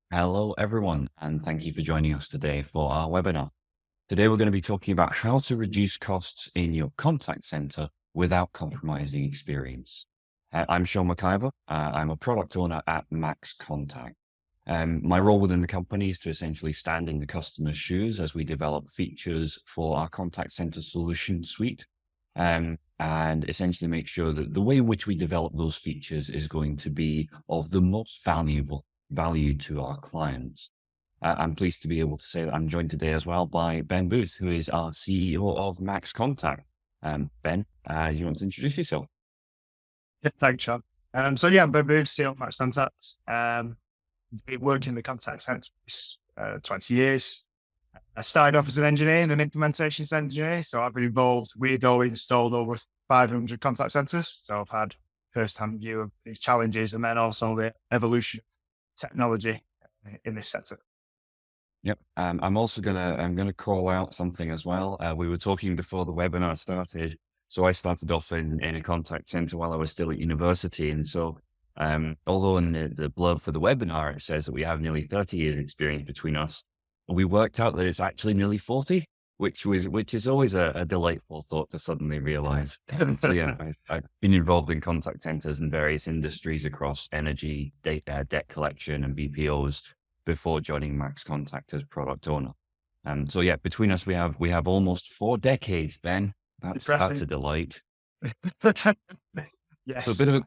Hello, everyone, and thank you for joining us today for our webinar. Today, we're going to be talking about how to reduce costs in your contact center without compromising experience. I'm Sean McIver. I'm a product owner at MaxContact. My role within the company is to essentially stand in the customer's shoes as we develop features for our contact center solution suite, and essentially make sure that the way in which we develop those features is going to be of the most value to our clients. I'm pleased to be able to say that I'm joined today as well by Ben Booth, who is our CEO of MaxContact. Ben, you want to introduce yourself? Yeah, thanks, Sean. So I'm Ben Booth, CEO of MaxContact. Been working in the contact center for 20 years. I started off as an engineer and an implementations engineer, so I've been involved. We'd already installed over 500 contact centers, so I've had first-hand view of these challenges and then also the evolution of technology in this sector. Yep. I'm also gonna call out something as well. We were talking before the webinar started. So I started off in a contact center while I was still at university. And so, although in the blurb for the webinar, it says that we have nearly 30 years experience between us, we worked out that it's actually nearly 40, which is always a delightful thought to suddenly realize. So yeah, I've been involved in contact centers in various industries across energy, debt collection and BPOs before joining MaxContact as product owner. So yeah, between us, we have almost 4 decades, Ben. That's a delight. Yes. So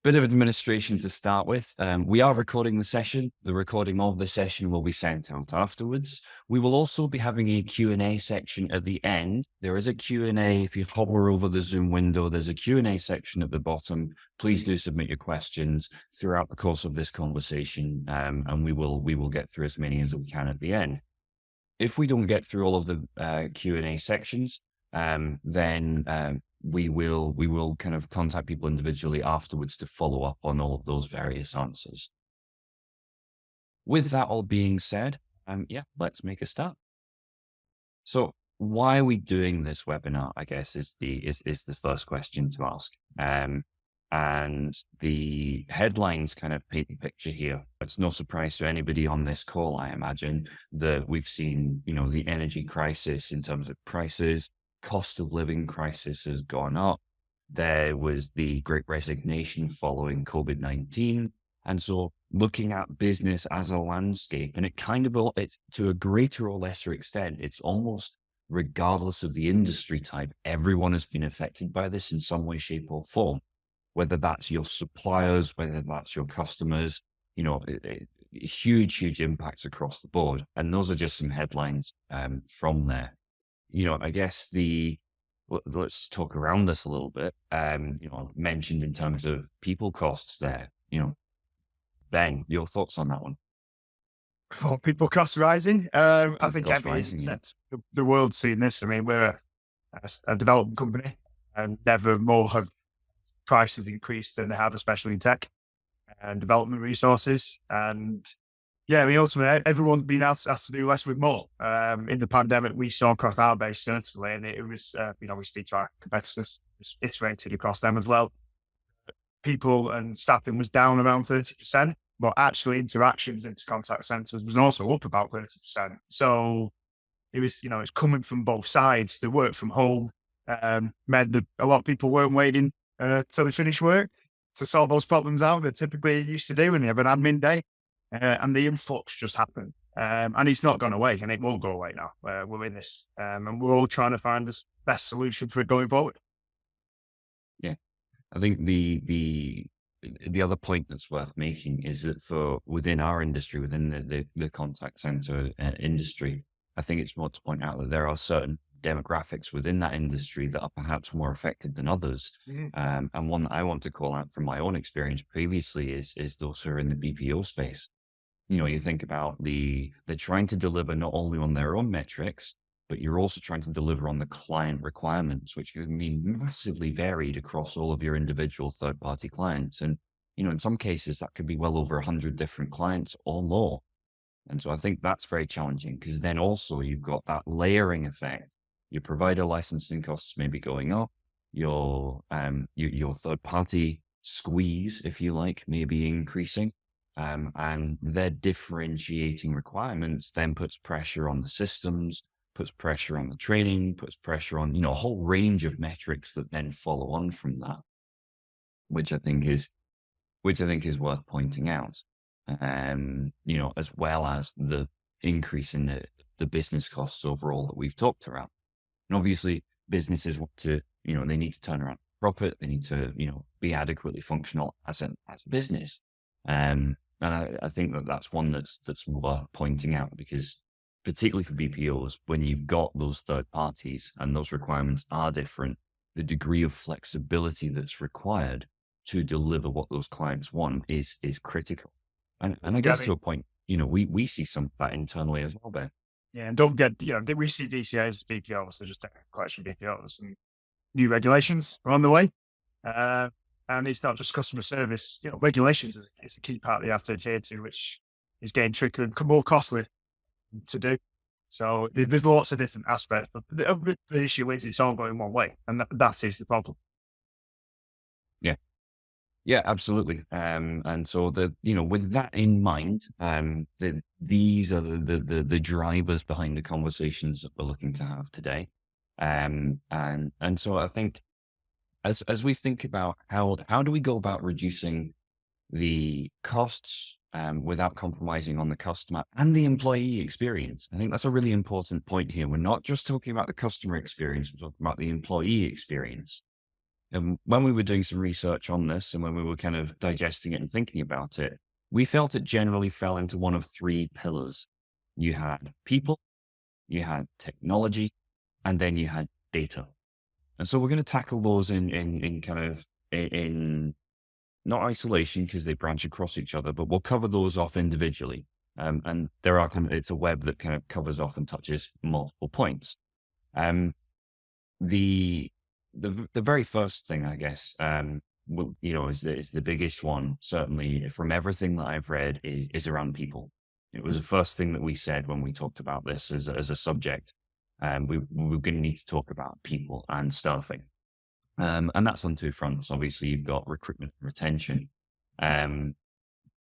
a bit of administration to start with. We are recording the session. The recording of the session will be sent out afterwards. We will also be having a Q&A section at the end. There is a Q&A. If you hover over the Zoom window, there's a Q&A section at the bottom. Please do submit your questions throughout the course of this conversation, and we will get through as many as we can at the end. If we don't get through all of the Q&A sections, then we will kind of contact people individually afterwards to follow up on all of those various answers. With that all being said, let's make a start. So why are we doing this webinar, I guess, is the first question to ask. And the headlines kind of paint the picture here. It's no surprise to anybody on this call, I imagine, that we've seen, the energy crisis in terms of prices. Cost of living crisis has gone up. There was the Great Resignation following COVID-19. And so looking at business as a landscape, and it's to a greater or lesser extent, it's almost regardless of the industry type, everyone has been affected by this in some way, shape or form, whether that's your suppliers, whether that's your customers, huge impacts across the board. And those are just some headlines from there. I guess let's talk around this a little bit. I've mentioned in terms of people costs there, Ben, your thoughts on that one? Oh, people costs rising. I think Rising, the world's seen this. I mean, we're a development company, and never more have prices increased than they have, especially in tech and development resources. And yeah, I mean, ultimately, everyone's been asked to do less with more. In the pandemic, we saw across our base, certainly, and it was, we speak to our competitors, it's iterated across them as well. People and staffing was down around 30%, but actually interactions into contact centers was also up about 30%. So it was, it's coming from both sides. The work from home meant that a lot of people weren't waiting till they finish work to solve those problems out that typically used to do when you have an admin day. And the influx just happened. And it's not gone away, and it won't go away now. We're in this, and we're all trying to find the best solution for it going forward. Yeah. I think the other point that's worth making is that within our industry, within the contact center industry, I think it's more to point out that there are certain demographics within that industry that are perhaps more affected than others. Mm-hmm. And one that I want to call out from my own experience previously is those who are in the BPO space. You think about they're trying to deliver not only on their own metrics, but you're also trying to deliver on the client requirements, which can be massively varied across all of your individual third-party clients. And, in some cases, that could be well over 100 different clients or more. And so I think that's very challenging because then also you've got that layering effect. Your provider licensing costs may be going up. Your third-party squeeze, if you like, may be increasing. and their differentiating requirements then puts pressure on the systems, puts pressure on the training, puts pressure on, a whole range of metrics that then follow on from that, which I think is worth pointing out. As well as the increase in the business costs overall that we've talked about. And obviously businesses want to, they need to turn around profit. They need to, be adequately functional as a business. And I think that's one that's worth pointing out, because particularly for BPOs, when you've got those third parties and those requirements are different, the degree of flexibility that's required to deliver what those clients want is critical. And I guess to a point, we see some of that internally as well, Ben. Yeah, and don't get, we see DCAs as BPOs, they're just a collection of BPOs, and new regulations are on the way. And it's not just customer service, regulations is a key part that you have to adhere to, which is getting trickier and more costly to do. So there's lots of different aspects, but the issue is it's all going one way, and that is the problem. Yeah, absolutely. And so with that in mind, these are the drivers behind the conversations that we're looking to have today. And so I think as we think about how do we go about reducing the costs without compromising on the customer and the employee experience, I think that's a really important point here. We're not just talking about the customer experience, we're talking about the employee experience. And when we were doing some research on this and when we were kind of digesting it and thinking about it, we felt it generally fell into one of three pillars. You had people, you had technology, and then you had data. And so we're going to tackle those in not isolation, because they branch across each other, but we'll cover those off individually. And there are it's a web that kind of covers off and touches multiple points. The very first thing, I guess, is the biggest one, certainly from everything that I've read, is around people. It was the first thing that we said when we talked about this as a subject. We're going to need to talk about people and staffing. And that's on two fronts. Obviously, you've got recruitment and retention.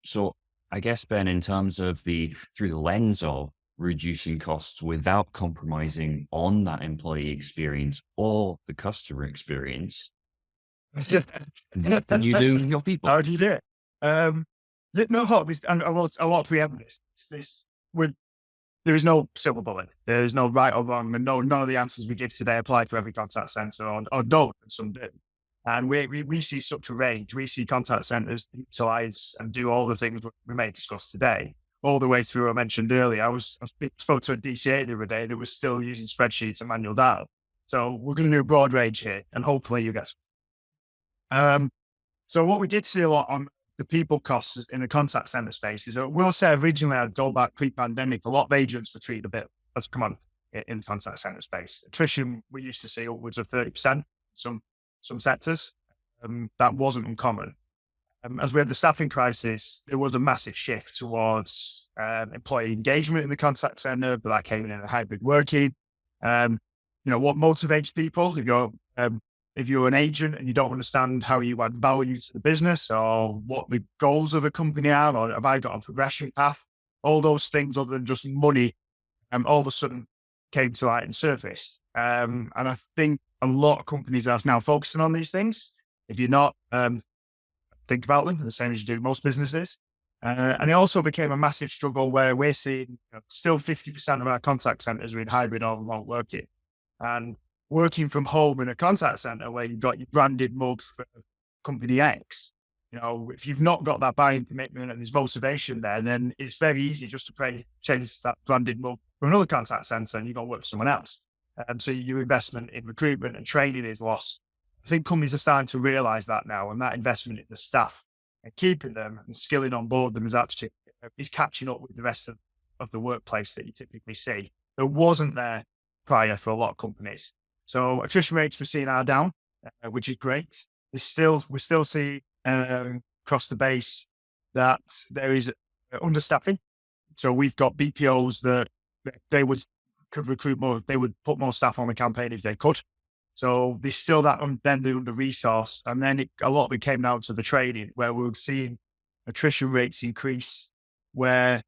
So I guess, Ben, in terms of through the lens of reducing costs without compromising on that employee experience or the customer experience, can you do your people? How do you do it? No, and I want to preempt this. There is no silver bullet. There is no right or wrong, and none of the answers we give today apply to every contact center, or don't, and some do. And we see such a range. We see contact centers utilize and do all the things we may discuss today, all the way through. I mentioned earlier, I spoke to a DCA the other day that was still using spreadsheets and manual data. So we're going to do a broad range here, and hopefully you get some. So what we did see a lot on the people costs in the contact center space is that we'll say originally, I'd go back pre-pandemic, a lot of agents were treated a bit as a command in the contact center space. Attrition, we used to see upwards of 30%, some sectors. That wasn't uncommon. As we had the staffing crisis, there was a massive shift towards employee engagement in the contact center, but that came in a hybrid working. What motivates people? If you're an agent and you don't understand how you add value to the business, or what the goals of a company are, or have I got a progression path, all those things other than just money, all of a sudden came to light and surfaced. And I think a lot of companies are now focusing on these things. If you're not, think about them the same as you do most businesses. And it also became a massive struggle where we're seeing still 50% of our contact centers are in hybrid or remote working. And working from home in a contact center where you've got your branded mugs for company X, if you've not got that buying commitment and there's motivation there, then it's very easy just to change that branded mug for another contact center and you go work for someone else. So your investment in recruitment and training is lost. I think companies are starting to realize that now, and that investment in the staff and keeping them and skilling on board them is catching up with the rest of the workplace that you typically see. That wasn't there prior for a lot of companies. So attrition rates we're seeing are down, which is great. We still see across the base that there is understaffing. So we've got BPOs that could recruit more. They would put more staff on the campaign if they could. So there's still that, then the under resource. And then a lot of it came down to the training, where we're seeing attrition rates increase, where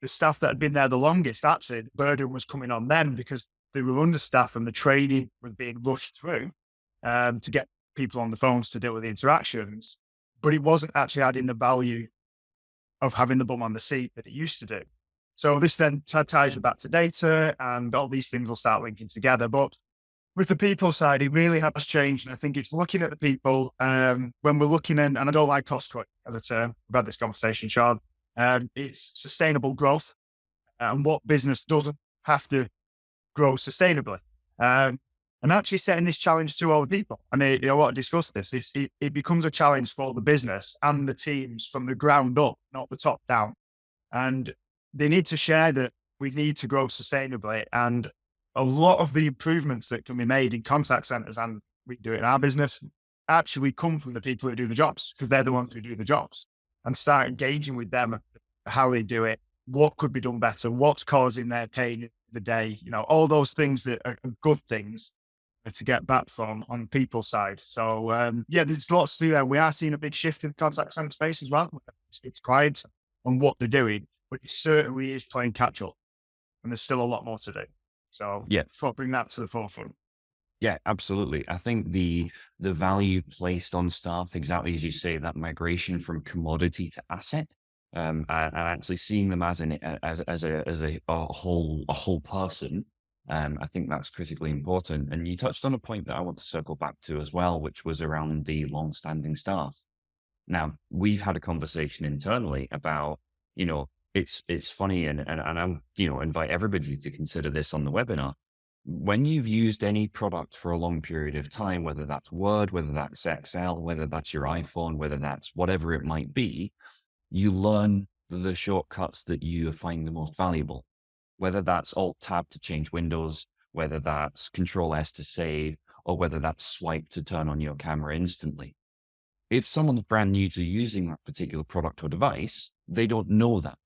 the staff that had been there the longest, actually, the burden was coming on them because they were understaffed and the training was being rushed through to get people on the phones to deal with the interactions. But it wasn't actually adding the value of having the bum on the seat that it used to do. So this then ties you back to data, and all these things will start linking together. But with the people side, it really has changed. And I think it's looking at the people when we're looking in, and I don't like cost cutting as a term. We've had this conversation, Sean. It's sustainable growth, and what business doesn't have to grow sustainably. And actually setting this challenge to all the people. And I want to discuss this. It becomes a challenge for the business and the teams from the ground up, not the top down. And they need to share that we need to grow sustainably. And a lot of the improvements that can be made in contact centers, and we do it in our business, actually come from the people who do the jobs, because they're the ones who do the jobs, and start engaging with them, how they do it, what could be done better, what's causing their pain in the day, all those things that are good things to get back from on the people side. So there's lots to do there. We are seeing a big shift in the contact center space as well. It's clients on what they're doing, but it certainly is playing catch up, and there's still a lot more to do. So bring that to the forefront. Yeah, absolutely. I think the value placed on staff, exactly as you say, that migration from commodity to asset, and actually seeing them as a whole person. I think that's critically important. And you touched on a point that I want to circle back to as well, which was around the long-standing staff. Now, we've had a conversation internally about, it's funny, and I'm, invite everybody to consider this on the webinar. When you've used any product for a long period of time, whether that's Word, whether that's Excel, whether that's your iPhone, whether that's whatever it might be, you learn the shortcuts that you find the most valuable, whether that's Alt-Tab to change windows, whether that's Control-S to save, or whether that's swipe to turn on your camera instantly. If someone's brand new to using that particular product or device, they don't know that.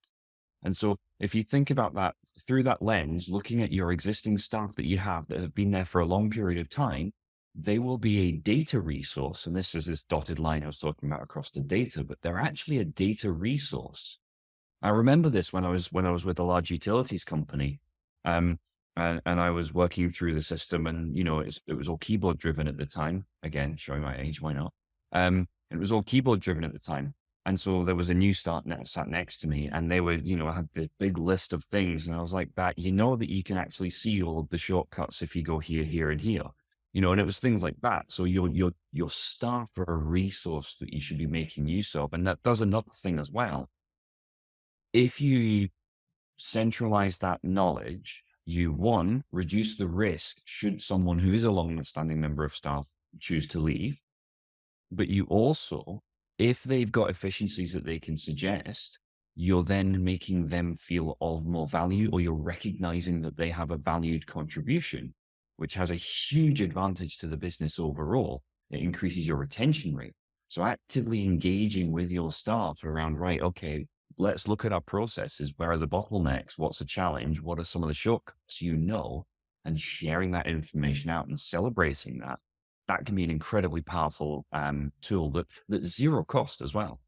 And so if you think about that through that lens, looking at your existing staff that you have that have been there for a long period of time, they will be a data resource. And this is this dotted line I was talking about across the data, but they're actually a data resource. I remember this when I was with a large utilities company, and I was working through the system, and it was all keyboard driven at the time. Again, showing my age, why not? It was all keyboard driven at the time. And so there was a new start sat next to me, and they were, had this big list of things. And I was like, that you can actually see all of the shortcuts if you go here, here, and here, and it was things like that. So your staff are a resource that you should be making use of. And that does another thing as well. If you centralize that knowledge, you reduce the risk should someone who is a long-standing member of staff choose to leave. But you also, if they've got efficiencies that they can suggest, you're then making them feel of more value, or you're recognizing that they have a valued contribution, which has a huge advantage to the business overall. It increases your retention rate. So actively engaging with your staff around, right, okay, let's look at our processes. Where are the bottlenecks? What's the challenge? What are some of the shortcuts, and sharing that information out and celebrating that. That can be an incredibly powerful tool that's zero cost as well.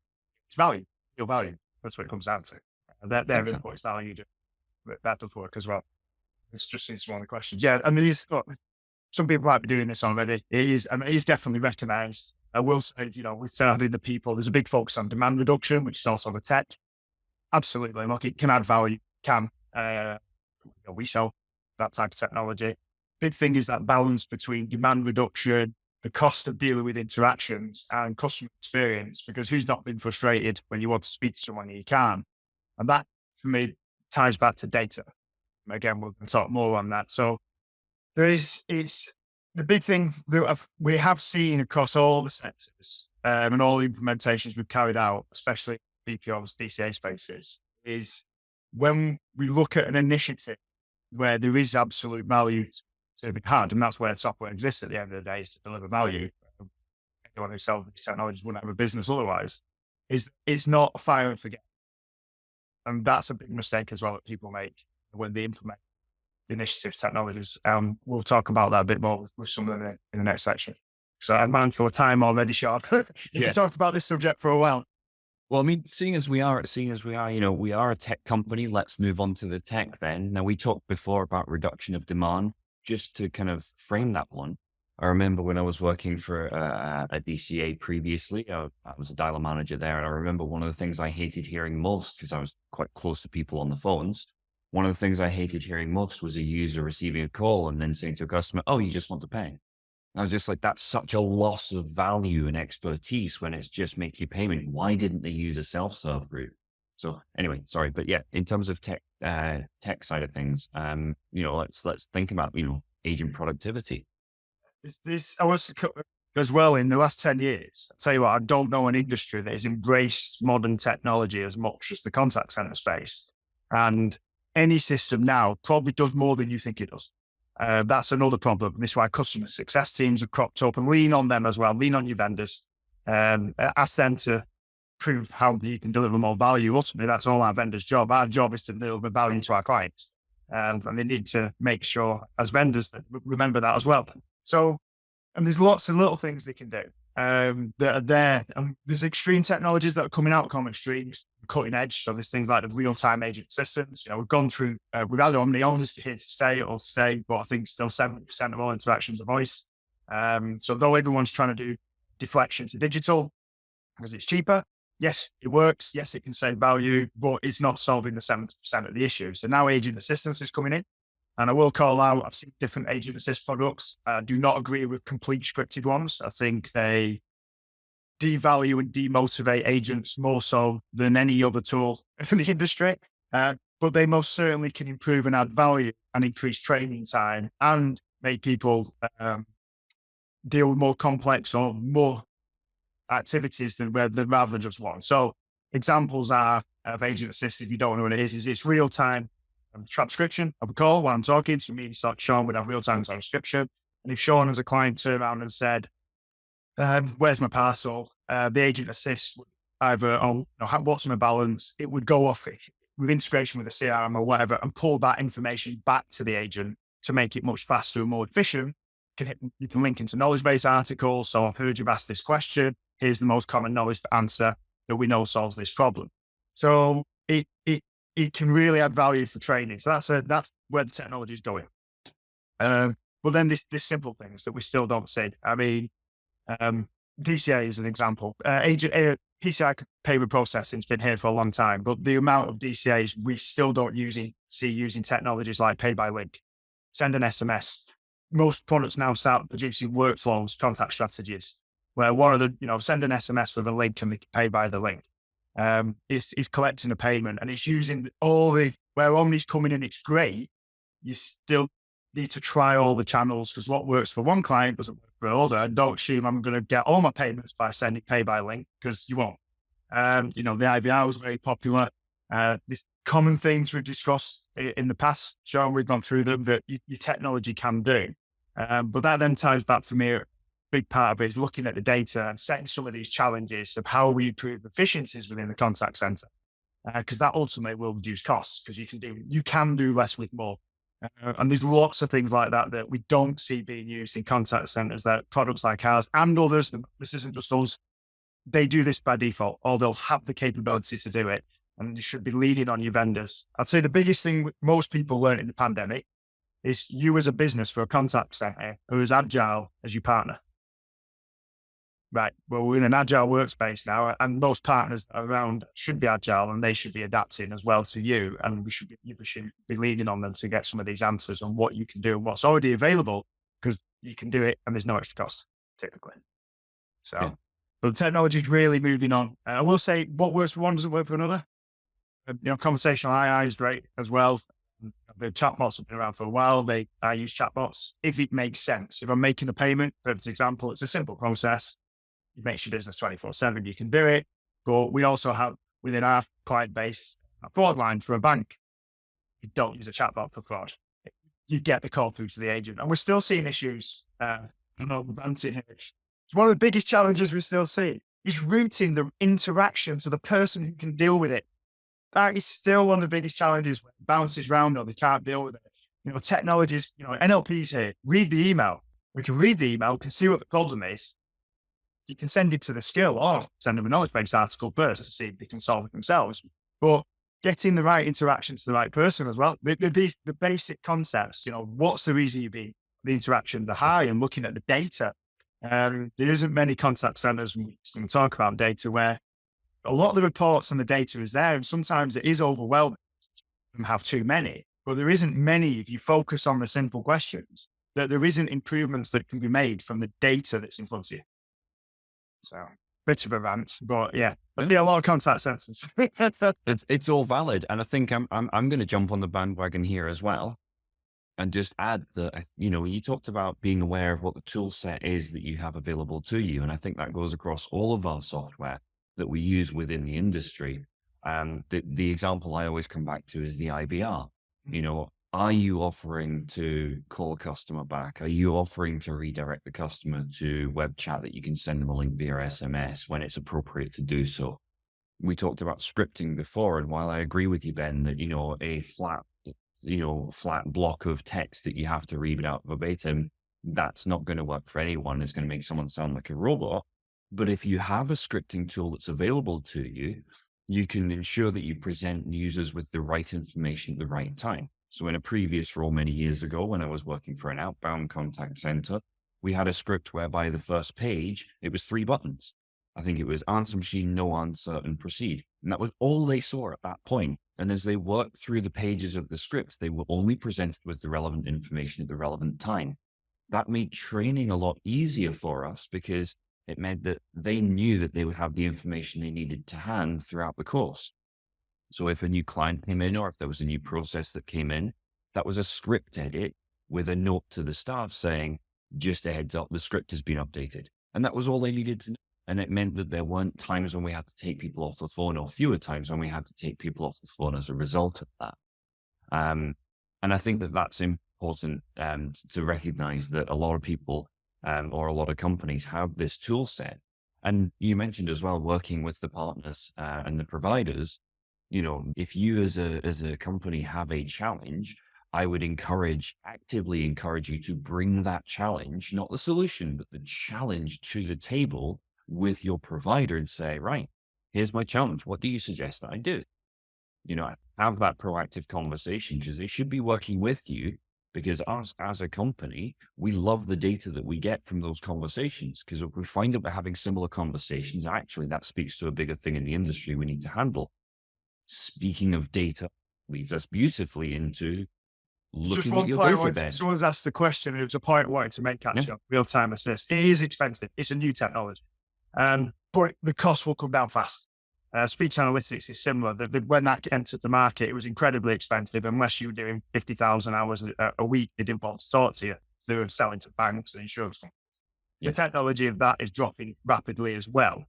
It's value, your value. That's what it comes down to. Their input is value. That does work as well. It's one of the questions. Yeah, I mean, some people might be doing this already. It is definitely recognized. I will say, with serving the people, there's a big focus on demand reduction, which is also the tech. Absolutely. Look, it can add value. We sell that type of technology. Big thing is that balance between demand reduction, the cost of dealing with interactions, and customer experience, because who's not been frustrated when you want to speak to someone and you can't? And that, for me, ties back to data. Again, we'll talk more on that. So it's the big thing that we have seen across all the sectors and all the implementations we've carried out, especially BPOs, DCA spaces, is when we look at an initiative where there is absolute value to be had, and that's where software exists at the end of the day, is to deliver value. Anyone who sells these technologies wouldn't have a business otherwise. It's not fire and forget. And that's a big mistake as well that people make when they implement initiative technologies. We'll talk about that a bit more with some of them in the next section. So I'm mindful of time already, Sean. You can talk about this subject for a while. Well, I mean, seeing as we are, we are a tech company, let's move on to the tech then. Now, we talked before about reduction of demand. Just to kind of frame that one, I remember when I was working for a DCA previously, I was a dialer manager there. And I remember one of the things I hated hearing most, because I was quite close to people on the phones, one of the things I hated hearing most was a user receiving a call and then saying to a customer, "Oh, you just want to pay." I was just like, that's such a loss of value and expertise when it's just make your payment. Why didn't they use a self-serve route? So anyway, sorry, but yeah, in terms of tech side of things, let's think about, agent productivity. I was as well in the last 10 years. I'll tell you what, I don't know an industry that has embraced modern technology as much as the contact center space. And any system now probably does more than you think it does. That's another problem. This is why customer success teams have cropped up, and lean on them as well. Lean on your vendors. Ask them to prove how you can deliver more value. Ultimately, that's all our vendors' job. Our job is to deliver value to our clients. And they need to make sure as vendors that remember that as well. So, and there's lots of little things they can do that are there. And there's extreme technologies that are coming out, common extremes, cutting edge. So there's things like the real-time agent assistance. We've gone through, we've had Omni-On's here to stay, but I think still 70% of all interactions are voice. So though everyone's trying to do deflection to digital because it's cheaper, yes, it works. Yes, it can save value, but it's not solving the 70% of the issue. So now agent assistance is coming in. And I will call out, I've seen different agent assist products. I do not agree with complete scripted ones. I think they devalue and demotivate agents more so than any other tool in the industry. But they most certainly can improve and add value and increase training time and make people deal with more complex or more activities rather than just one. So examples are of agent assist, if you don't know what it is it's real-time transcription of a call while I'm talking. So me and Sean would have real-time transcription. And if Sean as a client turned around and said, "Where's my parcel?" The agent assist would either, what's my balance? It would go off with integration with the CRM or whatever and pull that information back to the agent to make it much faster and more efficient. You can link into knowledge-based articles. So I've heard you've asked this question. Here's the most common knowledge answer that we know solves this problem. So it can really add value for training. So that's where the technology is going. But then this simple things that we still don't see. I mean, DCA is an example. PCI payment processing has been here for a long time, but the amount of DCAs we still don't see using technologies like pay by link, send an SMS. Most products now start producing workflows, contact strategies, where one of the, send an SMS with a link and they can pay by the link. It's collecting a payment and it's using where Omni's coming in, it's great. You still need to try all the channels because what works for one client doesn't work for another. And don't assume I'm going to get all my payments by sending pay by link because you won't. The IVR was very popular. These common things we've discussed in the past, Sean, we've gone through them that your technology can do. But that then ties back to me. Big part of it is looking at the data and setting some of these challenges of how we improve efficiencies within the contact center, because that ultimately will reduce costs because you can do less with more. And there's lots of things like that we don't see being used in contact centers that products like ours and others, this isn't just us, they do this by default or they'll have the capability to do it. And you should be leaning on your vendors. I'd say the biggest thing most people learned in the pandemic is you as a business for a contact center who is agile as your partner. Right. Well, we're in an agile workspace now, and most partners around should be agile and they should be adapting as well to you. And you should be leaning on them to get some of these answers on what you can do and what's already available because you can do it and there's no extra cost typically. So, yeah. But the technology is really moving on. I will say what works for one doesn't work for another. Conversational AI is great as well. The chatbots have been around for a while. I use chatbots if it makes sense. If I'm making a payment, for example, it's a simple process. It makes your business 24/7. You can do it. But we also have within our client base a fraud line for a bank. You don't use a chatbot for fraud. You get the call through to the agent. And we're still seeing issues. It's one of the biggest challenges we still see is routing the interaction to the person who can deal with it. That is still one of the biggest challenges when it bounces around or they can't deal with it. Technologies, NLP's here. Read the email. We can read the email, we can see what the problem is. you can send it to the skill or send them a knowledge-based article first to see if they can solve it themselves. But getting the right interaction to the right person as well. The basic concepts, what's the reason the interactions are high, and looking at the data. There isn't many contact centers when we talk about data where a lot of the reports and the data is there, and sometimes it is overwhelming and have too many, but there isn't many if you focus on the simple questions, that there isn't improvements that can be made from the data that's in front of you. So bit of a rant, but yeah, a lot of contact centers. It's all valid. And I think I'm going to jump on the bandwagon here as well and just add that, you talked about being aware of what the tool set is that you have available to you. And I think that goes across all of our software that we use within the industry. The example I always come back to is the IVR. Are you offering to call a customer back? Are you offering to redirect the customer to web chat that you can send them a link via SMS when it's appropriate to do so? We talked about scripting before, and while I agree with you, Ben, that, a flat block of text that you have to read out verbatim, that's not going to work for anyone. It's going to make someone sound like a robot. But if you have a scripting tool that's available to you, you can ensure that you present users with the right information at the right time. So in a previous role many years ago, when I was working for an outbound contact center, we had a script whereby the first page, it was 3 buttons. I think it was answer machine, no answer, and proceed. And that was all they saw at that point. And as they worked through the pages of the script, they were only presented with the relevant information at the relevant time. That made training a lot easier for us because it meant that they knew that they would have the information they needed to hand throughout the course. So if a new client came in, or if there was a new process that came in, that was a script edit with a note to the staff saying, just a heads up, the script has been updated. And that was all they needed to know. And it meant that there weren't times when we had to take people off the phone, or fewer times when we had to take people off the phone as a result of that. And I think that that's important to recognize that a lot of people or a lot of companies have this tool set. And you mentioned as well, working with the partners and the providers. If you as a company have a challenge, I would actively encourage you to bring that challenge, not the solution, but the challenge to the table with your provider and say, right, here's my challenge. What do you suggest that I do? Have that proactive conversation, because they should be working with you, because us as a company, we love the data that we get from those conversations, because if we find that we're having similar conversations, actually that speaks to a bigger thing in the industry we need to handle. Speaking of data, leads us beautifully into looking at your database. Someone's asked the question, and it was a point I wanted to make actually, real-time assist. It is expensive. It's a new technology. But the cost will come down fast. Speech analytics is similar. When that entered the market, it was incredibly expensive. Unless you were doing 50,000 hours a week, they didn't want to talk to you. They were selling to banks and insurance companies. The technology of that is dropping rapidly as well.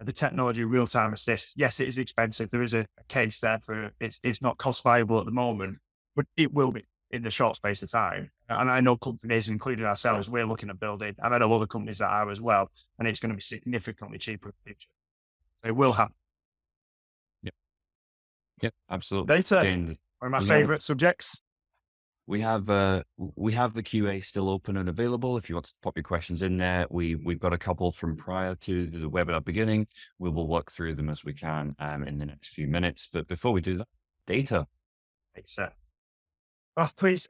The technology of real-time assist, yes, it is expensive. There is a case there for it's not cost viable at the moment, but it will be in the short space of time. And I know companies, including ourselves, we're looking at building, and I know other companies that are as well, and it's going to be significantly cheaper in the future. It will happen. Yep, absolutely. Data, one of my favorite subjects. We have the QA still open and available. If you want to pop your questions in there, we've got a couple from prior to the webinar beginning. We will work through them as we can in the next few minutes. But before we do that, data. Oh, please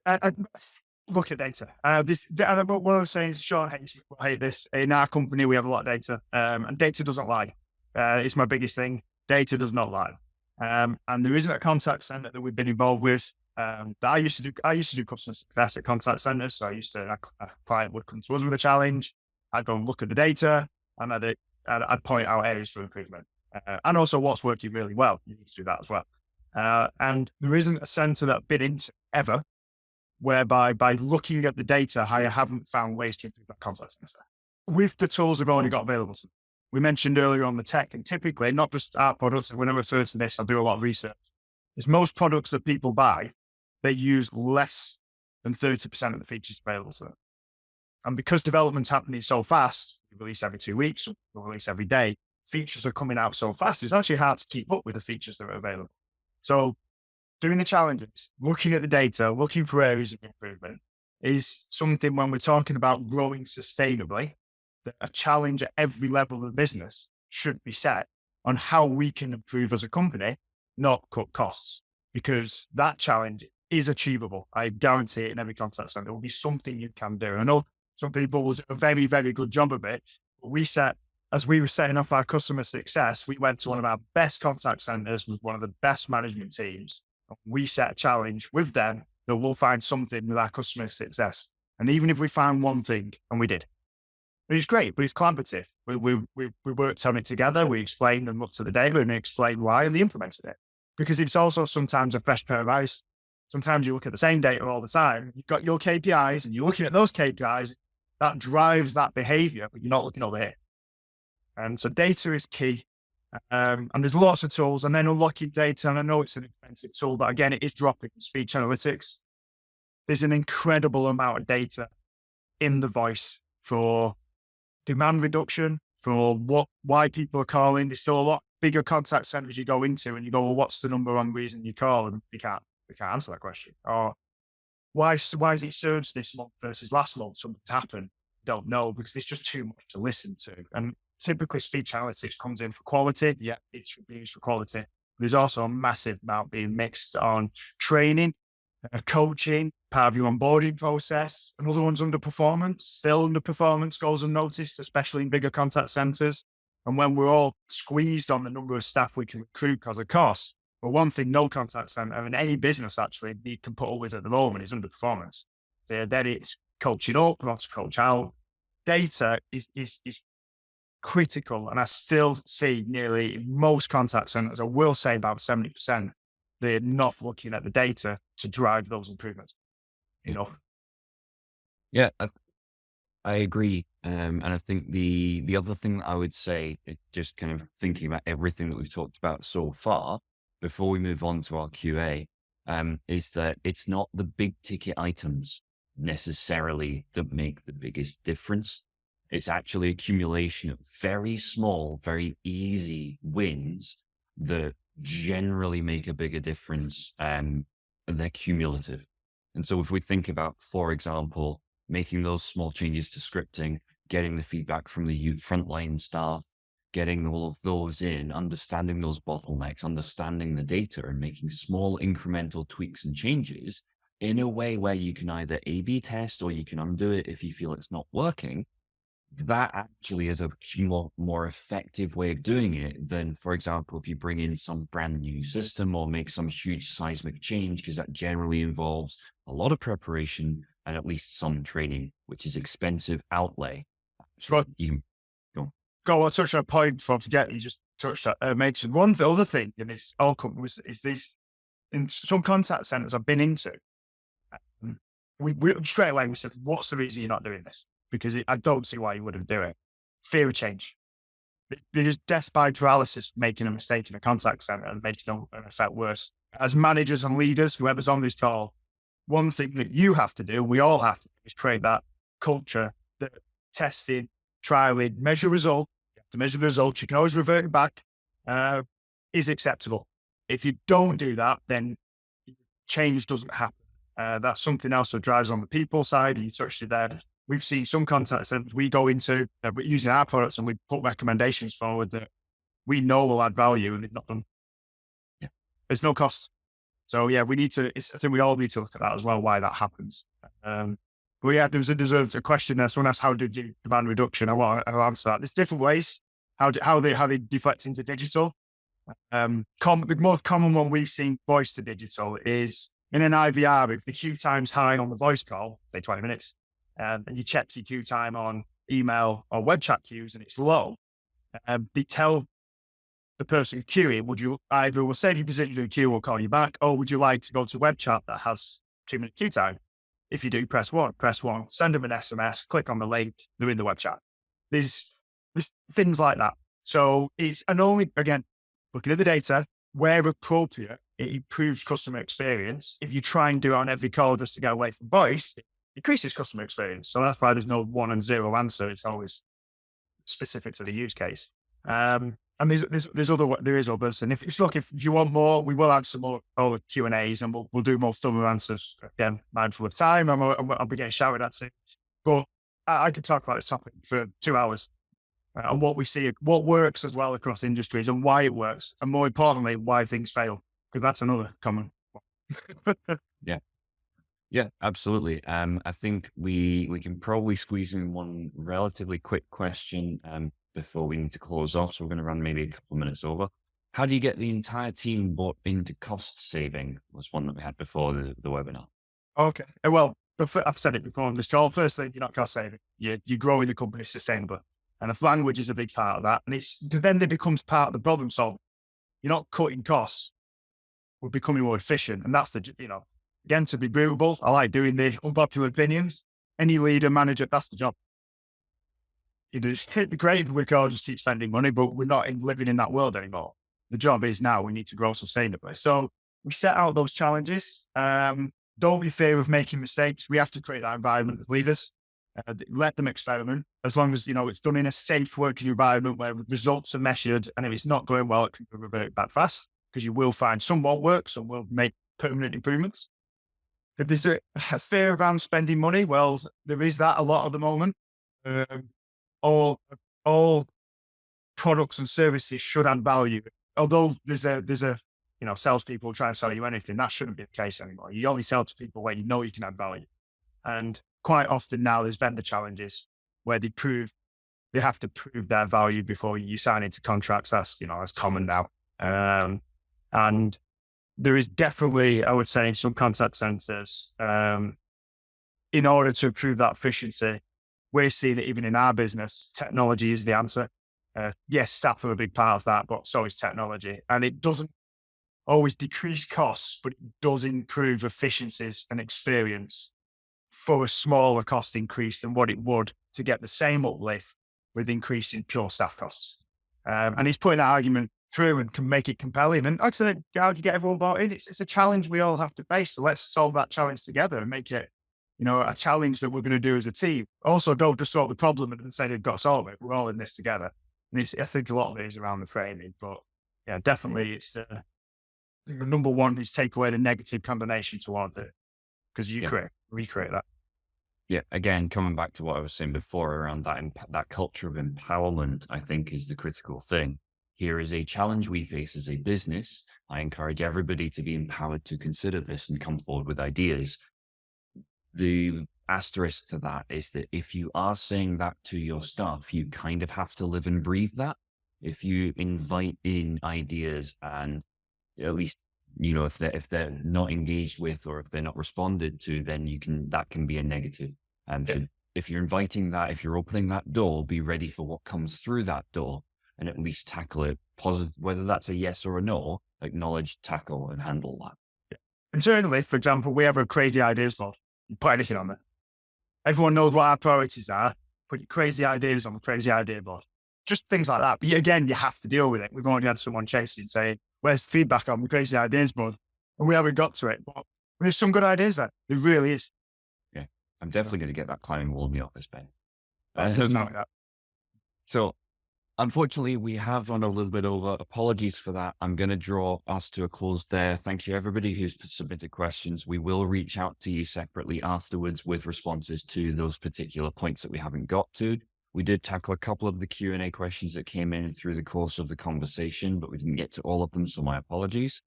look at data. What I was saying is, Sean hate this. In our company, we have a lot of data, and data doesn't lie. It's my biggest thing. Data does not lie. And there isn't a contact center that we've been involved with. That I used to do customer success at contact centers. So a client would come to us with a challenge. I'd go and look at the data, and I'd point out areas for improvement. And also what's working really well. You need to do that as well. And there isn't a center that I've been into ever whereby by looking at the data, I haven't found ways to improve that contact center with the tools they've already got available to them. We mentioned earlier on the tech, and typically not just our products. When I refer to this, I do a lot of research. It's most products that people buy, they use less than 30% of the features available to them. And because development's happening so fast, we release every 2 weeks, we release every day, features are coming out so fast, it's actually hard to keep up with the features that are available. So doing the challenges, looking at the data, looking for areas of improvement is something when we're talking about growing sustainably, that a challenge at every level of the business should be set on how we can improve as a company, not cut costs, because that challenge is achievable. I guarantee it in every contact center. There will be something you can do. I know some people will do a very, very good job of it. But as we were setting up our customer success, we went to one of our best contact centers with one of the best management teams. We set a challenge with them that we'll find something with our customer success. And even if we found one thing, and we did, it's great, but it's collaborative. We worked on it together. We explained and looked at the data and explained why, and they implemented it. Because it's also sometimes a fresh pair of eyes. Sometimes you look at the same data all the time. You've got your KPIs and you're looking at those KPIs. That drives that behavior, but you're not looking over here. And so data is key. And there's lots of tools, and then unlocking data. And I know it's an expensive tool, but again, it is dropping speech analytics. There's an incredible amount of data in the voice for demand reduction, for why people are calling. There's still a lot bigger contact centers you go into and you go, well, what's the number one reason you call? And they can't answer that question. Or why is it surged this month versus last month? Something's happened. Don't know, because there's just too much to listen to. And typically speech analytics comes in for quality. Yeah, it should be used for quality. There's also a massive amount being mixed on training, coaching, part of your onboarding process. Another one's underperformance. Still underperformance goes unnoticed, especially in bigger contact centers. And when we're all squeezed on the number of staff we can recruit because of costs, but one thing no contact center, I mean, any business actually you can put up with at the moment is underperformance. Then it's coaching up, not to coach out. Data is critical. And I still see nearly in most contact centers, I will say about 70%, they're not looking at the data to drive those improvements enough. Yeah, I agree. And I think the other thing that I would say, just kind of thinking about everything that we've talked about so far, before we move on to our QA, is that it's not the big ticket items necessarily that make the biggest difference. It's actually accumulation of very small, very easy wins that generally make a bigger difference, and they're cumulative. And so if we think about, for example, making those small changes to scripting, getting the feedback from the frontline staff, getting all of those in, understanding those bottlenecks, understanding the data, and making small incremental tweaks and changes in a way where you can either A/B test or you can undo it if you feel it's not working. That actually is a more effective way of doing it than, for example, if you bring in some brand new system or make some huge seismic change, because that generally involves a lot of preparation and at least some training, which is expensive outlay. So You I'll touch on a point for forget you just touched on, mentioned one other thing, and it's all companies is this in some contact centers I've been into. We straight away we said, what's the reason you're not doing this? Because I don't see why you wouldn't do it. Fear of change. There's death by paralysis making a mistake in a contact center and making an effect worse. As managers and leaders, whoever's on this call, one thing that you have to do, we all have to do, is create that culture that testing, trialing, measure result. You have to measure the results. You can always revert it back. Is acceptable. If you don't do that, then change doesn't happen. That's something else that drives on the people side. And you touched it there. We've seen some contact centers we go into using our products and we put recommendations forward that we know will add value and they've not done. Yeah. There's no cost. So yeah, I think we all need to look at that as well, why that happens. But yeah, there's a question there. Someone asked, how did you demand reduction? I'll answer that. There's different ways, how they deflect into digital. The most common one we've seen voice to digital is in an IVR, if the queue time's high on the voice call, say 20 minutes, and you check your queue time on email or web chat queues and it's low, they tell the person queuing, we'll save your position in the queue, we'll call you back, or would you like to go to web chat that has 2-minute queue time? If you do, press one, send them an SMS, click on the link, they're in the web chat. There's things like that. So again, looking at the data, where appropriate, it improves customer experience. If you try and do it on every call just to get away from voice, it decreases customer experience. So that's why there's no 1 and 0 answer. It's always specific to the use case. And there is others. And if you want more, we will add some more all the Q&As and we'll do more thorough answers. Again, mindful of time. I'll be getting shouted at soon. But I could talk about this topic for 2 hours and what we see, what works as well across industries and why it works. And more importantly, why things fail, because that's another common one. Yeah. Yeah, absolutely. I think we can probably squeeze in one relatively quick question before we need to close off. So we're going to run maybe a couple of minutes over. How do you get the entire team bought into cost saving? Was one that we had before the webinar. Okay. Well, I've said it before on this call. Firstly, you're not cost saving. You're growing the company sustainable. And if language is a big part of that, and it's because then it becomes part of the problem solving. You're not cutting costs. We're becoming more efficient. And that's again, to be brutal, I like doing the unpopular opinions. Any leader, manager, that's the job. It'd be great if we could all just keep spending money, but we're not living in that world anymore. The job is now we need to grow sustainably. So we set out those challenges. Don't be afraid of making mistakes. We have to create that environment with leaders. Let them experiment as long as, it's done in a safe working environment where results are measured. And if it's not going well, it can revert back fast because you will find some won't work, some will make permanent improvements. If there's a fear around spending money, well, there is that a lot at the moment. All products and services should add value. Although there's a salespeople trying to sell you anything, that shouldn't be the case anymore. You only sell to people where you know you can add value. And quite often now there's vendor challenges where they have to prove their value before you sign into contracts. That's common now. And there is definitely, I would say, in some contact centers, in order to improve that efficiency, we see that even in our business, technology is the answer. Yes, staff are a big part of that, but so is technology. And it doesn't always decrease costs, but it does improve efficiencies and experience for a smaller cost increase than what it would to get the same uplift with increasing pure staff costs. And he's putting that argument through and can make it compelling. And like I said, how do you get everyone bought in? It's a challenge we all have to face. So let's solve that challenge together and make it, a challenge that we're going to do as a team. Also, don't just solve the problem and say they've got to solve it. We're all in this together. And I think a lot of it is around the framing, but yeah, definitely it's number one is take away the negative combination toward it because recreate that. Yeah, again, coming back to what I was saying before around that culture of empowerment, I think is the critical thing. Here is a challenge we face as a business. I encourage everybody to be empowered to consider this and come forward with ideas. The asterisk to that is that if you are saying that to your staff, you kind of have to live and breathe that. If you invite in ideas and at least, if they're not engaged with or if they're not responded to, then that can be a negative. So if you're inviting that, if you're opening that door, be ready for what comes through that door and at least tackle it positive, whether that's a yes or a no, acknowledge, tackle and handle that. Yeah. Internally, for example, we have a crazy ideas board. You put anything on there. Everyone knows what our priorities are. Put your crazy ideas on the crazy idea board. Just things like that. But again, you have to deal with it. We've already had someone chasing saying, where's the feedback on the crazy ideas board? And we haven't got to it. But there's some good ideas there. There really is. Yeah. I'm definitely going to get that climbing wall in the office, Ben. So unfortunately, we have run a little bit over. Apologies for that. I'm going to draw us to a close there. Thank you, everybody who's submitted questions. We will reach out to you separately afterwards with responses to those particular points that we haven't got to. We did tackle a couple of the Q&A questions that came in through the course of the conversation, but we didn't get to all of them, so my apologies.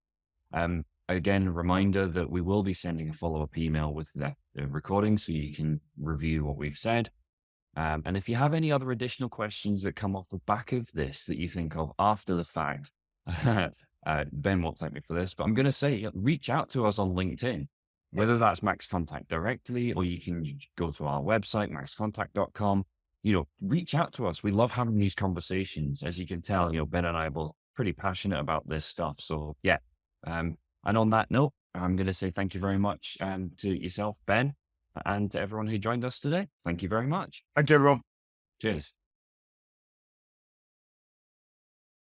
Again, a reminder that we will be sending a follow-up email with the recording so you can review what we've said. And if you have any other additional questions that come off the back of this that you think of after the fact, Ben won't thank me for this, but I'm going to say reach out to us on LinkedIn, whether that's MaxContact directly, or you can go to our website, maxcontact.com. Reach out to us. We love having these conversations. As you can tell, Ben and I are both pretty passionate about this stuff. So yeah. And on that note, I'm going to say thank you very much to yourself, Ben, and to everyone who joined us today. Thank you very much. Thank you, everyone. Cheers.